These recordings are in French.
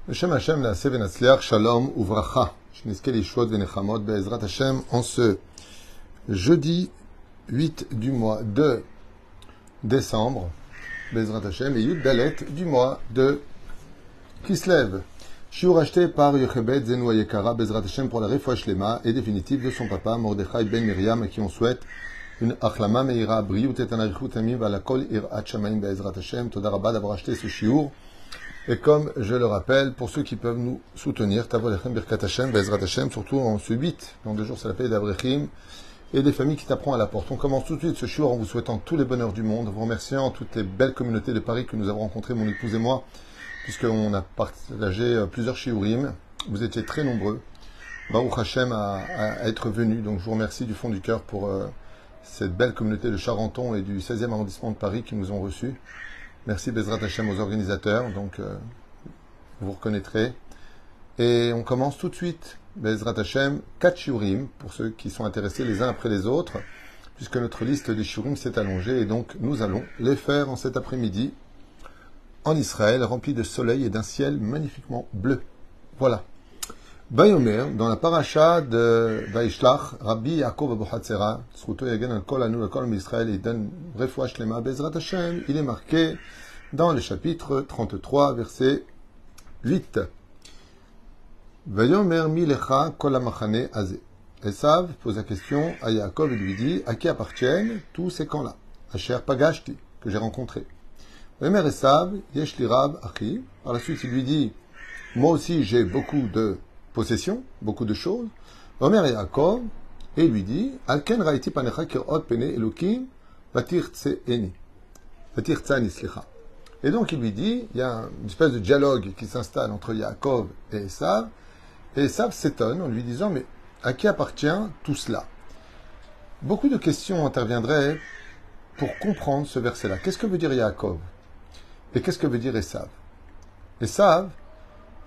Shem Hashem Naaseh Venatzliach Shalom Uvracha Shnizke Lishvot Venechamot Be'ezrat Hashem en ce jeudi 8 du mois de décembre Be'ezrat Hashem et Yud Dalet du mois de Kislev. Shiur acheté par Yochebed Zenou Yekara Be'ezrat Hashem pour la Refoua Shlema et définitive de son papa Mordechai Ben Miriam à qui on souhaite une achlama meira briut et un arichut amim va la kol irat shamaim Be'ezrat Hashem. Toda rabba d'avoir acheté ce shiur. Et comme je le rappelle, pour ceux qui peuvent nous soutenir, Tavo Lechem Birkat Hashem, Be'ezrat Hashem, surtout en ce 8, dans 2 jours c'est la paix d'Avrechim, et des familles qui t'apprennent à la porte. On commence tout de suite ce shiur en vous souhaitant tous les bonheurs du monde, vous remerciant toutes les belles communautés de Paris que nous avons rencontrées, mon épouse et moi, puisqu'on a partagé plusieurs shiurim. Vous étiez très nombreux, Baruch Hashem à être venus, donc je vous remercie du fond du cœur pour cette belle communauté de Charenton et du 16e arrondissement de Paris qui nous ont reçus. Merci Be'ezrat Hashem aux organisateurs, donc vous reconnaîtrez. Et on commence tout de suite, Be'ezrat Hashem, 4 shiurim, pour ceux qui sont intéressés les uns après les autres, puisque notre liste des shiurim s'est allongée, et donc nous allons les faire en cet après-midi, en Israël, rempli de soleil et d'un ciel magnifiquement bleu. Voilà. Bayomer, dans la paracha de Vaishlach, Rabbi Yaakov Abu Hatzera, Zchuto Yagen al Kol Anu Kol Israël et Dan Refoua Shlema Be'ezrat Hashem, il est marqué dans le chapitre 33, verset 8. Vayomer mi lecha kol hamachane hazeh. Esav pose la question à Yaakov et lui dit, à qui appartiennent tous ces camps-là? Asher pagashti, que j'ai rencontré. Vayomer Esav, yesh li rab achi. Par la suite, il lui dit, moi aussi j'ai beaucoup de possession, beaucoup de choses. Omer Yaakov, et il lui dit, Alken raiti panecha kirot pene elokim vatir tseeni. Vatir tsani slicha. Et donc il lui dit, il y a une espèce de dialogue qui s'installe entre Yaakov et Esav s'étonne en lui disant, mais à qui appartient tout cela? Beaucoup de questions interviendraient pour comprendre ce verset-là. Qu'est-ce que veut dire Yaakov? Et qu'est-ce que veut dire Esav? Esav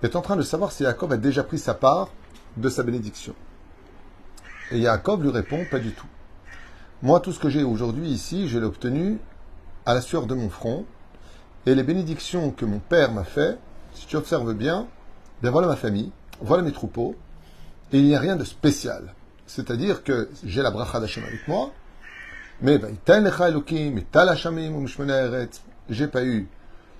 est en train de savoir si Yaakov a déjà pris sa part de sa bénédiction. Et Yaakov lui répond, pas du tout. Moi, tout ce que j'ai aujourd'hui ici, je l'ai obtenu à la sueur de mon front, et les bénédictions que mon père m'a fait, si tu observes bien, bien voilà ma famille, voilà mes troupeaux, et il n'y a rien de spécial. C'est-à-dire que j'ai la bracha d'Hashem avec moi, mais j'ai pas eu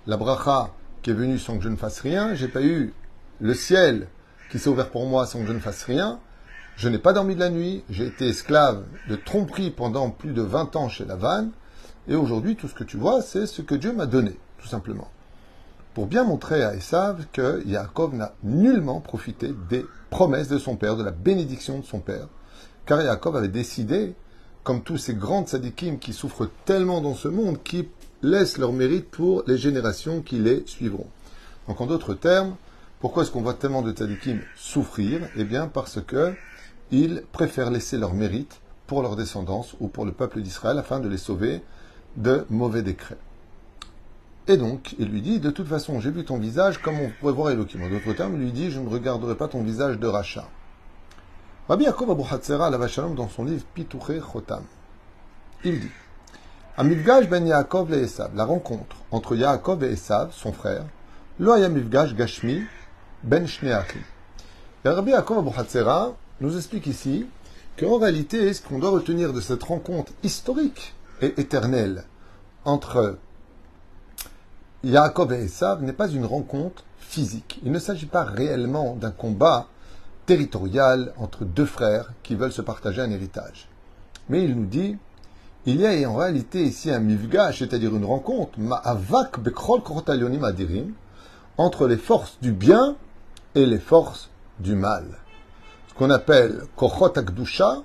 la bracha qui est venu sans que je ne fasse rien, j'ai pas eu le ciel qui s'est ouvert pour moi sans que je ne fasse rien, je n'ai pas dormi de la nuit, j'ai été esclave de tromperie pendant plus de 20 ans chez Lavan, et aujourd'hui tout ce que tu vois, c'est ce que Dieu m'a donné, tout simplement. Pour bien montrer à Esav que Yaakov n'a nullement profité des promesses de son père, de la bénédiction de son père, car Yaakov avait décidé, comme tous ces grands tzadikim qui souffrent tellement dans ce monde, qui laissent leur mérite pour les générations qui les suivront. Donc en d'autres termes, pourquoi est-ce qu'on voit tellement de tzadikim souffrir? Eh bien parce que ils préfèrent laisser leur mérite pour leur descendance ou pour le peuple d'Israël afin de les sauver de mauvais décrets. Et donc, il lui dit, de toute façon, j'ai vu ton visage comme on pourrait voir Elohim. En d'autres termes, il lui dit, je ne regarderai pas ton visage de rachat. Rabbi Yaakov Abu Hatzera Alav Shalom dans son livre Pituché Chotam, il dit, Amivgash ben Yaakov et Esav, la rencontre entre Yaakov et Esav, son frère, Lo haya mivgash gashmi ben shnei achim. Et Rabbi Yaakov Abu Hatzera nous explique ici qu'en réalité, ce qu'on doit retenir de cette rencontre historique et éternelle entre Yaakov et Esav n'est pas une rencontre physique. Il ne s'agit pas réellement d'un combat territorial entre deux frères qui veulent se partager un héritage. Mais il nous dit, il y a en réalité ici un mifgash, c'est-à-dire une rencontre, ma'avak bekrol korot alyonim adirim, entre les forces du bien et les forces du mal. Ce qu'on appelle kochot akdusha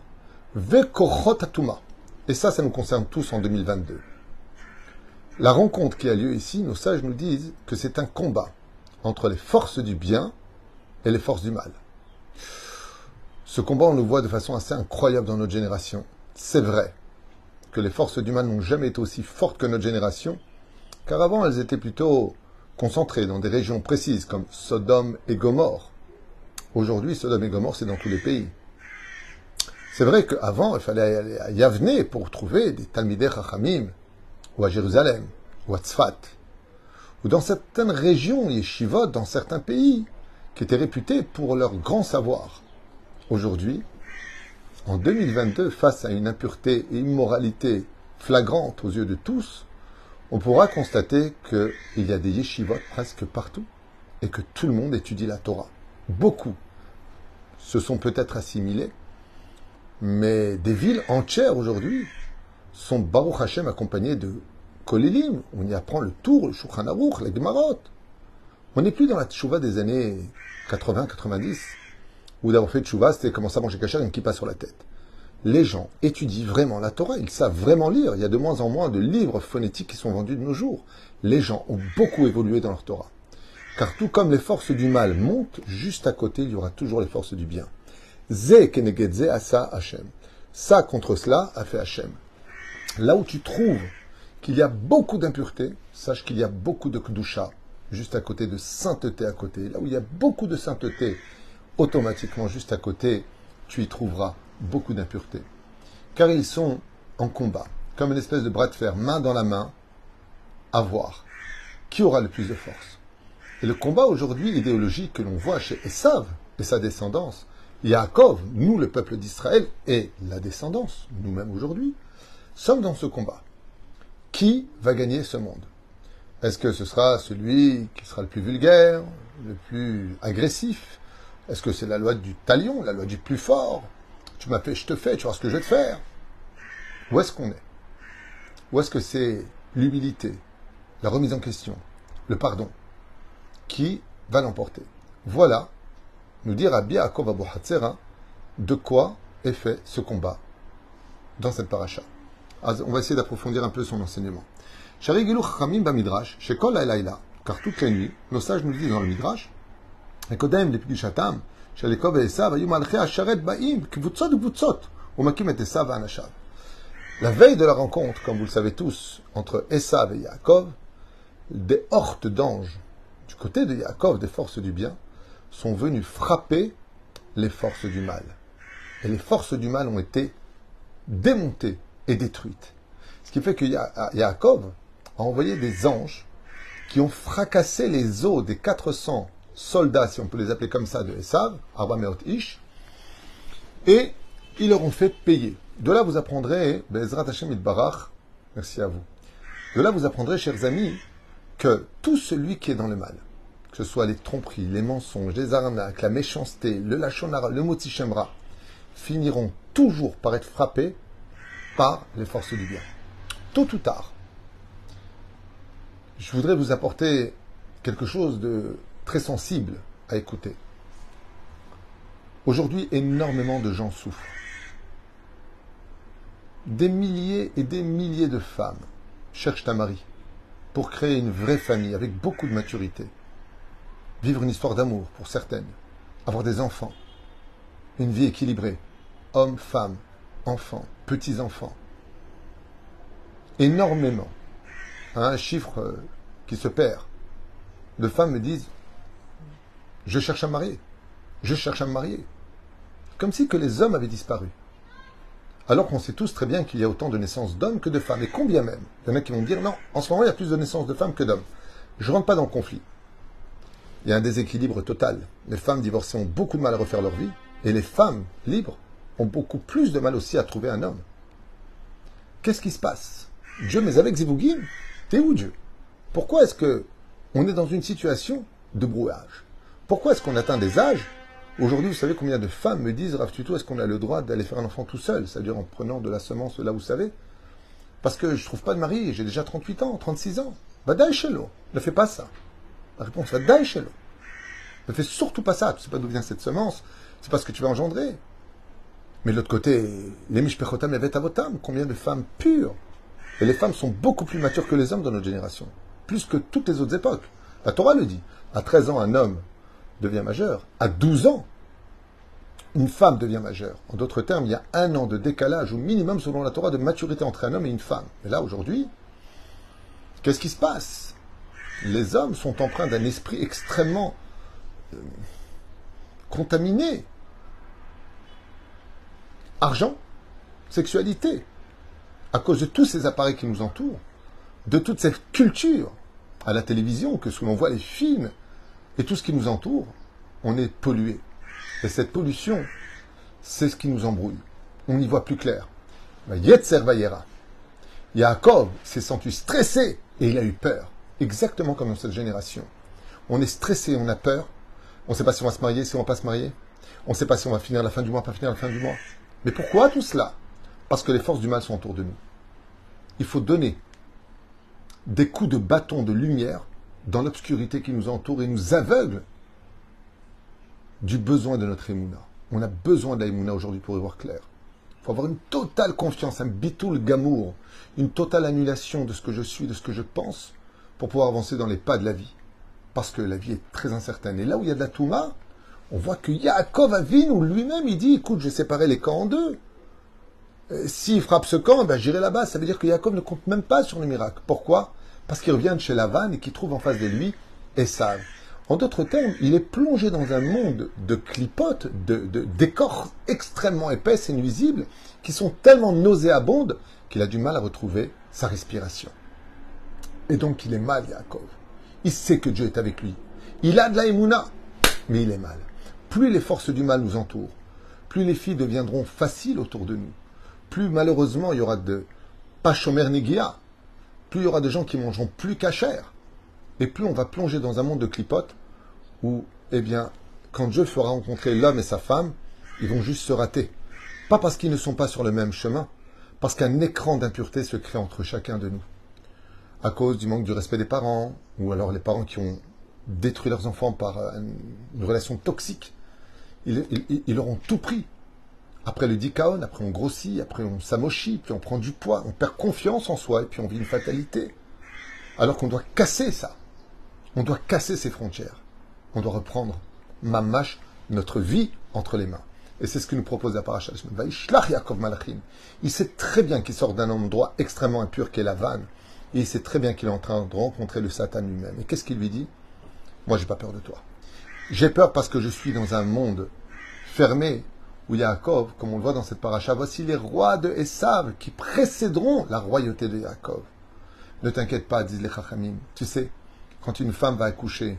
ve kochot atuma. Et ça nous concerne tous en 2022. La rencontre qui a lieu ici, nos sages nous disent que c'est un combat entre les forces du bien et les forces du mal. Ce combat, on le voit de façon assez incroyable dans notre génération. C'est vrai que les forces du mal n'ont jamais été aussi fortes que notre génération, car avant, elles étaient plutôt concentrées dans des régions précises, comme Sodome et Gomorre. Aujourd'hui, Sodome et Gomorre, c'est dans tous les pays. C'est vrai qu'avant, il fallait aller à Yavne pour trouver des Talmidei Chachamim, ou à Jérusalem, ou à Tzfat, ou dans certaines régions, yeshivot, dans certains pays, qui étaient réputés pour leur grand savoir. Aujourd'hui, en 2022, face à une impureté et immoralité flagrante aux yeux de tous, on pourra constater qu'il y a des yeshivot presque partout et que tout le monde étudie la Torah. Beaucoup se sont peut-être assimilés, mais des villes entières aujourd'hui sont Baruch Hashem accompagnées de Kolilim. On y apprend le Tour, le Shulchan Aruch, la Gemarot. On n'est plus dans la tchouva des années 80-90, où d'avoir fait tchouva, c'était commencer à manger kasher et une kippa sur la tête. Les gens étudient vraiment la Torah, ils savent vraiment lire. Il y a de moins en moins de livres phonétiques qui sont vendus de nos jours. Les gens ont beaucoup évolué dans leur Torah. Car tout comme les forces du mal montent, juste à côté, il y aura toujours les forces du bien. Ze keneged ze asa Hashem. Ça contre cela a fait Hashem. Là où tu trouves qu'il y a beaucoup d'impureté, sache qu'il y a beaucoup de kedusha, juste à côté, de sainteté à côté. Là où il y a beaucoup de sainteté, automatiquement, juste à côté, tu y trouveras beaucoup d'impureté. Car ils sont en combat, comme une espèce de bras de fer, main dans la main, à voir qui aura le plus de force. Et le combat aujourd'hui, l'idéologie que l'on voit chez Esav et sa descendance, Yaakov, nous le peuple d'Israël et la descendance, nous-mêmes aujourd'hui, sommes dans ce combat. Qui va gagner ce monde? Est-ce que ce sera celui qui sera le plus vulgaire, le plus agressif? Est-ce que c'est la loi du talion, la loi du plus fort? Tu m'as fait, je te fais, tu vois ce que je vais te faire. Où est-ce qu'on est? Où est-ce que c'est l'humilité, la remise en question, le pardon qui va l'emporter? Voilà, nous dire à Yaakov Abu Hatzera de quoi est fait ce combat dans cette paracha. On va essayer d'approfondir un peu son enseignement. Sharigilu Chachamim Bamidrash, Shekol Laïlaïla, car toutes les nuits, nos sages nous disent dans le Midrash, Ekodem Lepidushatam, Shalekov et Esav, Ayum Alchei Asharet Baim, Kvutzot Kvutzot, Umakim et Esav Anashav. La veille de la rencontre, comme vous le savez tous, entre Esav et Yaakov, des hortes d'anges, du côté de Yaakov, des forces du bien, sont venus frapper les forces du mal. Et les forces du mal ont été démontées et détruites. Ce qui fait que Yaakov a envoyé des anges qui ont fracassé les os des 400 soldats, si on peut les appeler comme ça, de Esav, Arba Meot Ish, et ils leur ont fait payer. De là, vous apprendrez, Be'ezrat Hashem Itbarach, merci à vous. De là, vous apprendrez, chers amis, que tout celui qui est dans le mal, que ce soit les tromperies, les mensonges, les arnaques, la méchanceté, le lachonara, le motzi shemra, finiront toujours par être frappés par les forces du bien. Tôt ou tard. Je voudrais vous apporter quelque chose de très sensible à écouter. Aujourd'hui, énormément de gens souffrent. Des milliers et des milliers de femmes cherchent un mari pour créer une vraie famille avec beaucoup de maturité. Vivre une histoire d'amour pour certaines. Avoir des enfants. Une vie équilibrée. Hommes, femmes, enfants, petits-enfants. Énormément. Un chiffre qui se perd. De femmes me disent « Je cherche à me marier. Je cherche à me marier. » Comme si que les hommes avaient disparu. Alors qu'on sait tous très bien qu'il y a autant de naissances d'hommes que de femmes. Et combien même? Il y en a qui vont dire « Non, en ce moment, il y a plus de naissances de femmes que d'hommes. » Je ne rentre pas dans le conflit. Il y a un déséquilibre total. Les femmes divorcées ont beaucoup de mal à refaire leur vie. Et les femmes libres ont beaucoup plus de mal aussi à trouver un homme. Qu'est-ce qui se passe? Dieu, mais avec Zivugim, t'es où Dieu? Pourquoi est-ce que on est dans une situation de brouillage? Pourquoi est-ce qu'on atteint des âges? Aujourd'hui, vous savez combien de femmes me disent, Rav Tuto, est-ce qu'on a le droit d'aller faire un enfant tout seul? C'est-à-dire en prenant de la semence là, vous savez? Parce que je trouve pas de mari, j'ai déjà 38 ans, 36 ans. Vadaï Shelo, ne fais pas ça. La réponse, Vadaï Shelo. Ne fais surtout pas ça. Tu sais pas d'où vient cette semence, c'est parce que tu vas engendrer. Mais de l'autre côté, les mishpechotam et vetavotam, combien de femmes pures? Et les femmes sont beaucoup plus matures que les hommes dans notre génération. Plus que toutes les autres époques. La Torah le dit. À 13 ans, un homme devient majeur. À 12 ans, une femme devient majeure. En d'autres termes, il y a 1 an de décalage au minimum selon la Torah de maturité entre un homme et une femme. Mais là, aujourd'hui, qu'est-ce qui se passe? Les hommes sont empreints d'un esprit extrêmement contaminé. Argent, sexualité, à cause de tous ces appareils qui nous entourent, de toute cette culture. à la télévision, que ce que l'on voit les films et tout ce qui nous entoure, on est pollué. Et cette pollution, c'est ce qui nous embrouille. On y voit plus clair. Yetzer Vayera. Yaakov s'est senti stressé et il a eu peur. Exactement comme dans cette génération. On est stressé, on a peur. On ne sait pas si on va se marier, si on ne va pas se marier. On ne sait pas si on va finir la fin du mois, pas finir la fin du mois. Mais pourquoi tout cela? Parce que les forces du mal sont autour de nous. Il faut donner des coups de bâton de lumière dans l'obscurité qui nous entoure et nous aveugle du besoin de notre émouna. On a besoin de la émouna aujourd'hui pour y voir clair. Il faut avoir une totale confiance, un bitoul gamour, une totale annulation de ce que je suis, de ce que je pense, pour pouvoir avancer dans les pas de la vie. Parce que la vie est très incertaine. Et là où il y a de la touma, on voit que Yaakov Avinu lui-même, il dit, écoute, je vais séparer les camps en deux. S'il frappe ce camp, ben, j'irai là-bas. Ça veut dire que Yaakov ne compte même pas sur le miracle. Pourquoi? Parce qu'il revient de chez Lavan et qu'il trouve en face de lui Esav. En d'autres termes, il est plongé dans un monde de clipotes, de décors extrêmement épaisses et nuisibles, qui sont tellement nauséabondes qu'il a du mal à retrouver sa respiration. Et donc il est mal, Yaakov. Il sait que Dieu est avec lui. Il a de la émouna, mais il est mal. Plus les forces du mal nous entourent, plus les filles deviendront faciles autour de nous, plus malheureusement il y aura de Pachomer Negia, plus il y aura de gens qui mangeront plus cachère, et plus on va plonger dans un monde de clipotes où, eh bien, quand Dieu fera rencontrer l'homme et sa femme, ils vont juste se rater. Pas parce qu'ils ne sont pas sur le même chemin, parce qu'un écran d'impureté se crée entre chacun de nous. À cause du manque du respect des parents, ou alors les parents qui ont détruit leurs enfants par une relation toxique. Ils auront tout pris. Après le dikaon, après on grossit, après on s'amochit, puis on prend du poids, on perd confiance en soi, et puis on vit une fatalité. Alors qu'on doit casser ça. On doit casser ces frontières. On doit reprendre, mamash, notre vie entre les mains. Et c'est ce que nous propose la paracha. Vaishlach Yaakov Malachim. Il sait très bien qu'il sort d'un endroit extrêmement impur qu'est Lavan. Et il sait très bien qu'il est en train de rencontrer le Satan lui-même. Et qu'est-ce qu'il lui dit? Moi, j'ai pas peur de toi. J'ai peur parce que je suis dans un monde fermé où Yaakov, comme on le voit dans cette paracha, voici les rois de Esav qui précéderont la royauté de Yaakov. Ne t'inquiète pas, disent les Chachamim. Tu sais, quand une femme va accoucher,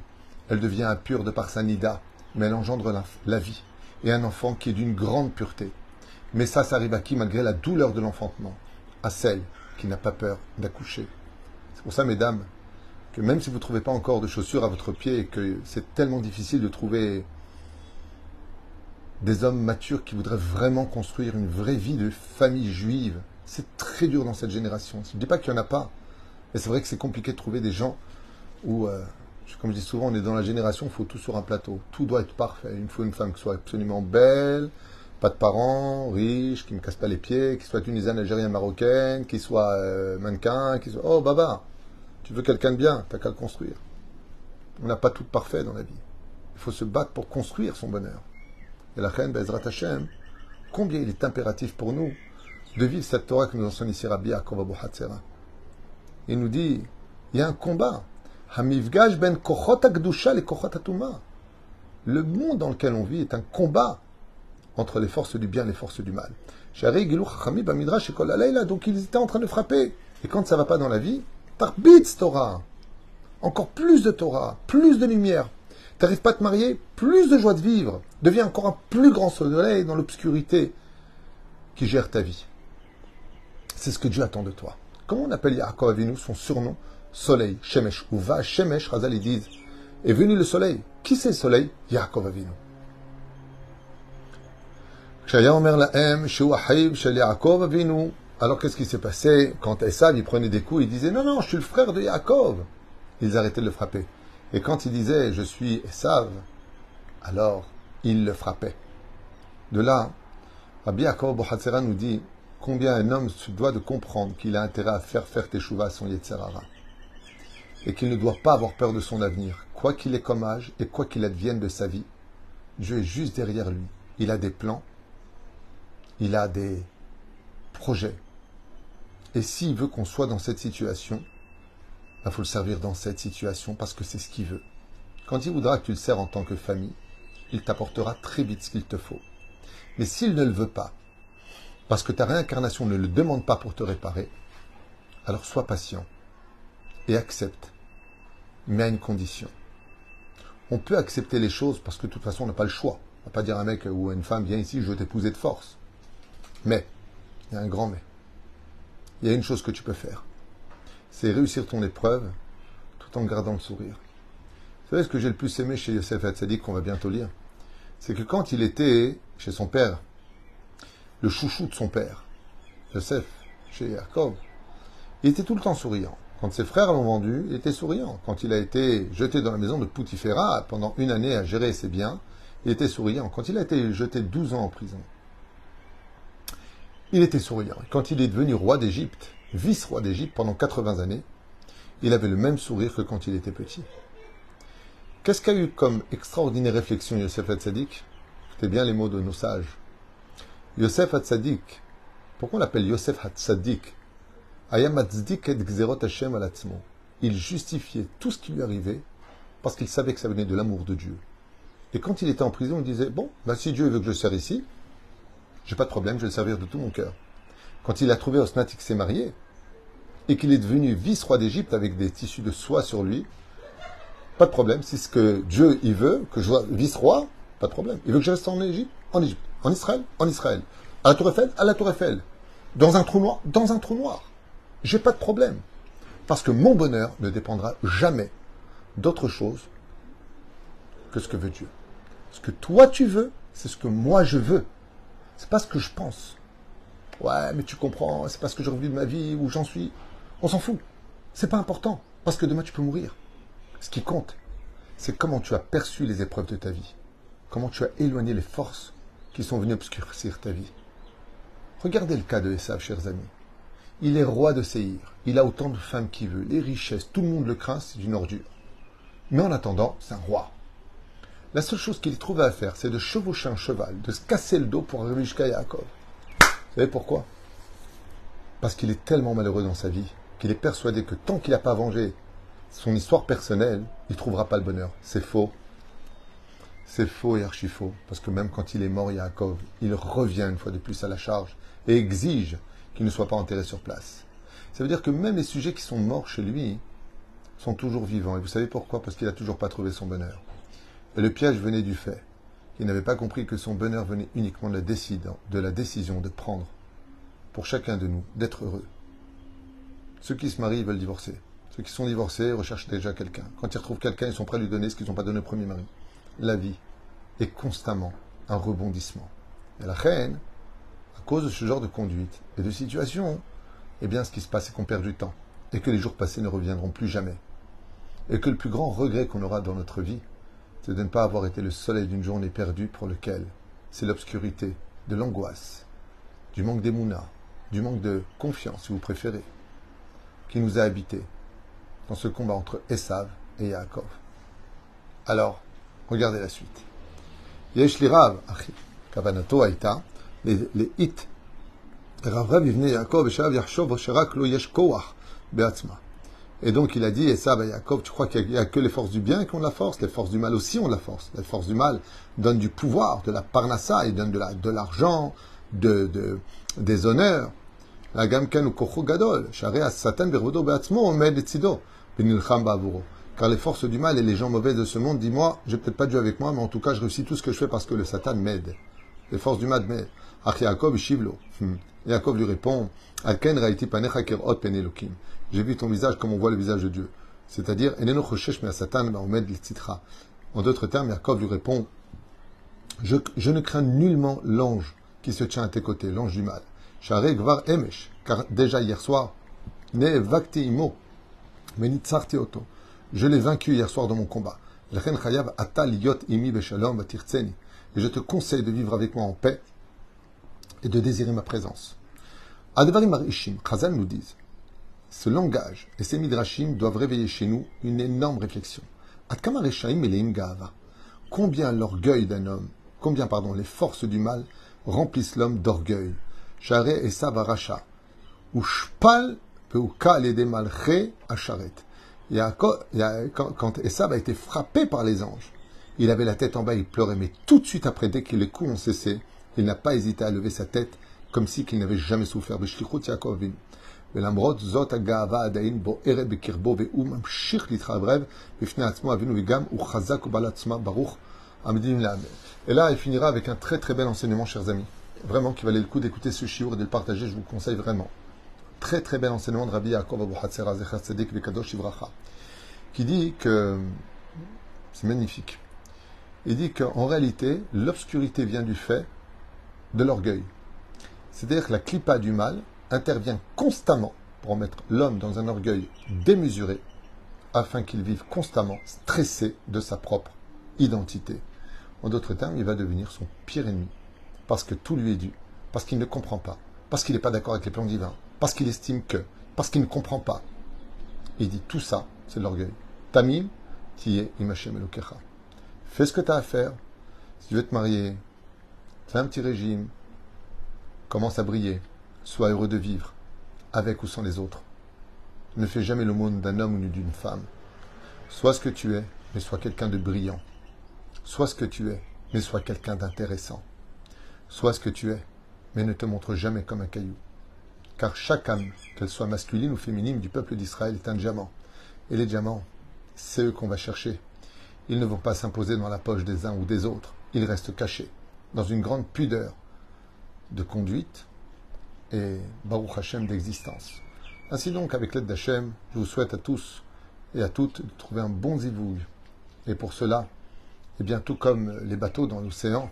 elle devient impure de par sa nida, mais elle engendre la vie. Et un enfant qui est d'une grande pureté. Mais ça arrive à qui, malgré la douleur de l'enfantement? À celle qui n'a pas peur d'accoucher. C'est pour ça, mesdames, que même si vous ne trouvez pas encore de chaussures à votre pied et que c'est tellement difficile de trouver des hommes matures qui voudraient vraiment construire une vraie vie de famille juive, c'est très dur dans cette génération. Je ne dis pas qu'il n'y en a pas, mais c'est vrai que c'est compliqué de trouver des gens où, comme je dis souvent, on est dans la génération, il faut tout sur un plateau. Tout doit être parfait. Il faut une femme qui soit absolument belle, pas de parents, riche, qui ne me casse pas les pieds, qui soit tunisienne, algérienne, marocaine, qui soit mannequin, qui soit... Oh, baba, tu veux quelqu'un de bien, t'as qu'à le construire. On n'a pas tout parfait dans la vie. Il faut se battre pour construire son bonheur. Et la reine, Bezrat Hashem, combien il est impératif pour nous de vivre cette Torah que nous enseigne ici Rabbi Yaakov Abu Hatzera. Il nous dit, il y a un combat. Hamivgaj ben kochot hakdusha le kochot hatuma. Le monde dans lequel on vit est un combat entre les forces du bien et les forces du mal. Donc ils étaient en train de frapper. Et quand ça ne va pas dans la vie, tarbitz Torah. Encore plus de Torah, plus de lumière. Tu n'arrives pas à te marier, plus de joie de vivre. Deviens encore un plus grand soleil dans l'obscurité qui gère ta vie. C'est ce que Dieu attend de toi. Comment on appelle Yaakov Avinu, son surnom? Soleil, Shemesh. Ou va Shemesh, Razal, ils disent, est venu le soleil. Qui c'est le soleil? Yaakov Avinu. Alors qu'est-ce qui s'est passé? Quand Esav, il prenait des coups, il disait, non, non, je suis le frère de Yaakov. Ils arrêtaient de le frapper. Et quand il disait, je suis Esav, alors il le frappait. De là, Rabbi Yaakov Abu Hatzera nous dit combien un homme se doit de comprendre qu'il a intérêt à faire teshuva à son Yetzer Hara. Et qu'il ne doit pas avoir peur de son avenir. Quoi qu'il ait comme âge et quoi qu'il advienne de sa vie, Dieu est juste derrière lui. Il a des plans, il a des projets. Et s'il veut qu'on soit dans cette situation, il faut le servir dans cette situation parce que c'est ce qu'il veut. Quand il voudra que tu le sers en tant que famille, il t'apportera très vite ce qu'il te faut. Mais s'il ne le veut pas, parce que ta réincarnation ne le demande pas pour te réparer, alors sois patient et accepte mais à une condition. On peut accepter les choses parce que de toute façon, on n'a pas le choix. On ne va pas dire à un mec ou à une femme, viens ici, je veux t'épouser de force. Mais, il y a un grand mais. Il y a une chose que tu peux faire. C'est réussir ton épreuve tout en gardant le sourire. Vous savez ce que j'ai le plus aimé chez Yosef Hatzadik, qu'on va bientôt lire? C'est que quand il était chez son père, le chouchou de son père, Yosef, chez Yaakov, il était tout le temps souriant. Quand ses frères l'ont vendu, il était souriant. Quand il a été jeté dans la maison de Poutiféra pendant une année à gérer ses biens, il était souriant. Quand il a été jeté 12 ans en prison, il était souriant. Et quand il est devenu roi d'Égypte, vice-roi d'Égypte pendant 80 années, il avait le même sourire que quand il était petit. Qu'est-ce qu'a eu comme extraordinaire réflexion Yosef Hatzadik? Écoutez bien les mots de nos sages. Yosef Hatzadik, pourquoi on l'appelle Yosef Hatzadik? Il justifiait tout ce qui lui arrivait parce qu'il savait que ça venait de l'amour de Dieu. Et quand il était en prison, il disait, bon, si Dieu veut que je le serve ici, j'ai pas de problème, je vais le servir de tout mon cœur. Quand il a trouvé Osnat qui s'est marié, et qu'il est devenu vice-roi d'Égypte avec des tissus de soie sur lui, pas de problème, c'est ce que Dieu il veut, que je sois vice-roi, pas de problème. Il veut que je reste en Égypte, en Israël, à la Tour Eiffel, à la Tour Eiffel, dans un trou noir, dans un trou noir. J'ai pas de problème. Parce que mon bonheur ne dépendra jamais d'autre chose que ce que veut Dieu. Ce que toi tu veux, c'est ce que moi je veux. C'est pas ce que je pense. Ouais, mais tu comprends, c'est pas ce que j'ai revu de ma vie, où j'en suis. On s'en fout. C'est pas important. Parce que demain tu peux mourir. Ce qui compte, c'est comment tu as perçu les épreuves de ta vie. Comment tu as éloigné les forces qui sont venues obscurcir ta vie. Regardez le cas de Esav, chers amis. Il est roi de Séhir. Il a autant de femmes qu'il veut. Les richesses, tout le monde le craint, c'est une ordure. Mais en attendant, c'est un roi. La seule chose qu'il trouvait à faire, c'est de chevaucher un cheval, de se casser le dos pour arriver jusqu'à Yaakov. Vous savez pourquoi? Parce qu'il est tellement malheureux dans sa vie qu'il est persuadé que tant qu'il n'a pas vengé son histoire personnelle, il ne trouvera pas le bonheur. C'est faux. C'est faux et archi faux. Parce que même quand il est mort, Yaakov, il revient une fois de plus à la charge et exige qu'il ne soit pas enterré sur place. Ça veut dire que même les sujets qui sont morts chez lui sont toujours vivants. Et vous savez pourquoi? Parce qu'il n'a toujours pas trouvé son bonheur. Et le piège venait du fait qu'il n'avait pas compris que son bonheur venait uniquement de la décision de prendre, pour chacun de nous, d'être heureux. Ceux qui se marient, ils veulent divorcer. Ceux qui sont divorcés recherchent déjà quelqu'un. Quand ils retrouvent quelqu'un, ils sont prêts à lui donner ce qu'ils n'ont pas donné au premier mari. La vie est constamment un rebondissement. Et la reine, à cause de ce genre de conduite et de situation, eh bien, ce qui se passe, c'est qu'on perd du temps et que les jours passés ne reviendront plus jamais. Et que le plus grand regret qu'on aura dans notre vie, c'est de ne pas avoir été le soleil d'une journée perdue pour lequel c'est l'obscurité, de l'angoisse, du manque d'émouna, du manque de confiance, si vous préférez, qui nous a habités dans ce combat entre Esav et Yaakov. Alors, regardez la suite. Yesh li Rav, achi, kavanato haïta, les hit. Rav yivne Yaakov, Esav yachshov, sherak lo yesh koach, be'atzma. Et donc il a dit, Esav à Yaakov, tu crois qu'il n'y a que les forces du bien qui ont de la force? Les forces du mal aussi ont de la force. Les forces du mal donnent du pouvoir, de la parnassa, ils donnent de l'argent, des honneurs. La gamken ou kocho gadol, sharea satan bervodo be'atzmo, omed etzido, benilcham ba'avuro. Car les forces du mal et les gens mauvais de ce monde, dis-moi, j'ai peut-être pas Dieu avec moi, mais en tout cas, je réussis tout ce que je fais parce que le Satan m'aide. Les forces du mal m'aident. Ach Yaakov ishivlo. Yaakov lui répond, Alken raiti panecha kirot pen Elokim. J'ai vu ton visage comme on voit le visage de Dieu. C'est-à-dire, eneno choshesh me Satan ba'omed l'tzitra. En d'autres termes, Yaakov lui répond, je ne crains nullement l'ange qui se tient à tes côtés, l'ange du mal. Share gvar emesh. Car déjà hier soir, ne vakti imo. Menitzarti oto. Je l'ai vaincu hier soir dans mon combat. Et je te conseille de vivre avec moi en paix et de désirer ma présence. Advarim Marishim, Chazal nous disent, ce langage et ces midrashim doivent réveiller chez nous une énorme réflexion. Combien l'orgueil d'un homme, les forces du mal remplissent l'homme d'orgueil. Share Esav Aracha, ou Shpal Peuka Ledemalche Asharet. Quand Esav a été frappé par les anges, il avait la tête en bas, il pleurait, mais tout de suite après, dès que les coups ont cessé, il n'a pas hésité à lever sa tête, comme si qu'il n'avait jamais souffert. ולמרות זאת הגאווה עדיין בוערת בקרבו והוא ממשיך להתחרב בפני עצמו אבינו וגם הוא חזק ובעל עצמה ברוך המדינים לעם. Et là, il finira avec un très très bel enseignement, chers amis. Vraiment, qui valait le coup d'écouter ce shiur et de le partager, je vous le conseille vraiment. Très très bel enseignement de Rabbi Yaakov Abu Hatzera Zecher Tzedek Vekadosh Ivracha, qui dit que, c'est magnifique, il dit qu'en réalité, l'obscurité vient du fait de l'orgueil. C'est-à-dire que la clipa du mal intervient constamment pour mettre l'homme dans un orgueil démesuré, afin qu'il vive constamment stressé de sa propre identité. En d'autres termes, il va devenir son pire ennemi, parce que tout lui est dû, parce qu'il ne comprend pas, parce qu'il n'est pas d'accord avec les plans divins, parce qu'il estime que, parce qu'il ne comprend pas. Il dit tout ça, c'est de l'orgueil. Tamim, tiye imachem elokecha. Fais ce que tu as à faire. Si tu veux te marier, fais un petit régime, commence à briller, sois heureux de vivre, avec ou sans les autres. Ne fais jamais l'aumône d'un homme ou d'une femme. Sois ce que tu es, mais sois quelqu'un de brillant. Sois ce que tu es, mais sois quelqu'un d'intéressant. Sois ce que tu es, mais ne te montre jamais comme un caillou. Car chaque âme, qu'elle soit masculine ou féminine du peuple d'Israël, est un diamant. Et les diamants, c'est eux qu'on va chercher. Ils ne vont pas s'imposer dans la poche des uns ou des autres. Ils restent cachés, dans une grande pudeur de conduite et Baruch Hashem d'existence. Ainsi donc, avec l'aide d'Hachem, je vous souhaite à tous et à toutes de trouver un bon zivoug. Et pour cela, et bien tout comme les bateaux dans l'océan,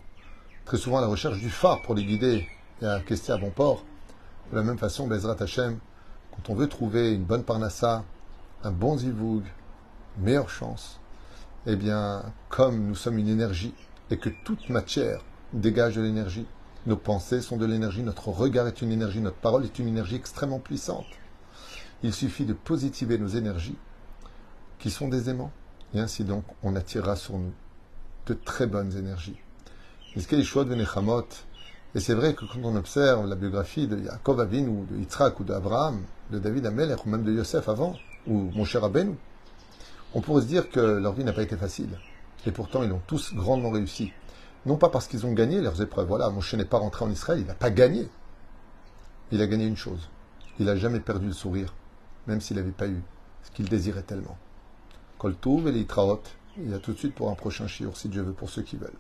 très souvent à la recherche du phare pour les guider et à acquiescer à bon port, de la même façon, Bezrat Hashem, quand on veut trouver une bonne parnassa, un bon zivoug, meilleure chance, eh bien, comme nous sommes une énergie et que toute matière dégage de l'énergie, nos pensées sont de l'énergie, notre regard est une énergie, notre parole est une énergie extrêmement puissante. Il suffit de positiver nos énergies, qui sont des aimants, et ainsi donc, on attirera sur nous de très bonnes énergies. Et c'est vrai que quand on observe la biographie de Yaakov Avinu, ou de Yitzhak, ou d'Abraham, de David Amelech, ou même de Yosef avant, ou Moshe Rabbeinu, on pourrait se dire que leur vie n'a pas été facile. Et pourtant, ils ont tous grandement réussi. Non pas parce qu'ils ont gagné leurs épreuves. Voilà, Moshe n'est pas rentré en Israël, il n'a pas gagné. Il a gagné une chose. Il n'a jamais perdu le sourire, même s'il n'avait pas eu ce qu'il désirait tellement. Kol Tuv et Litraot, il y a tout de suite pour un prochain shiur, si Dieu veut, pour ceux qui veulent.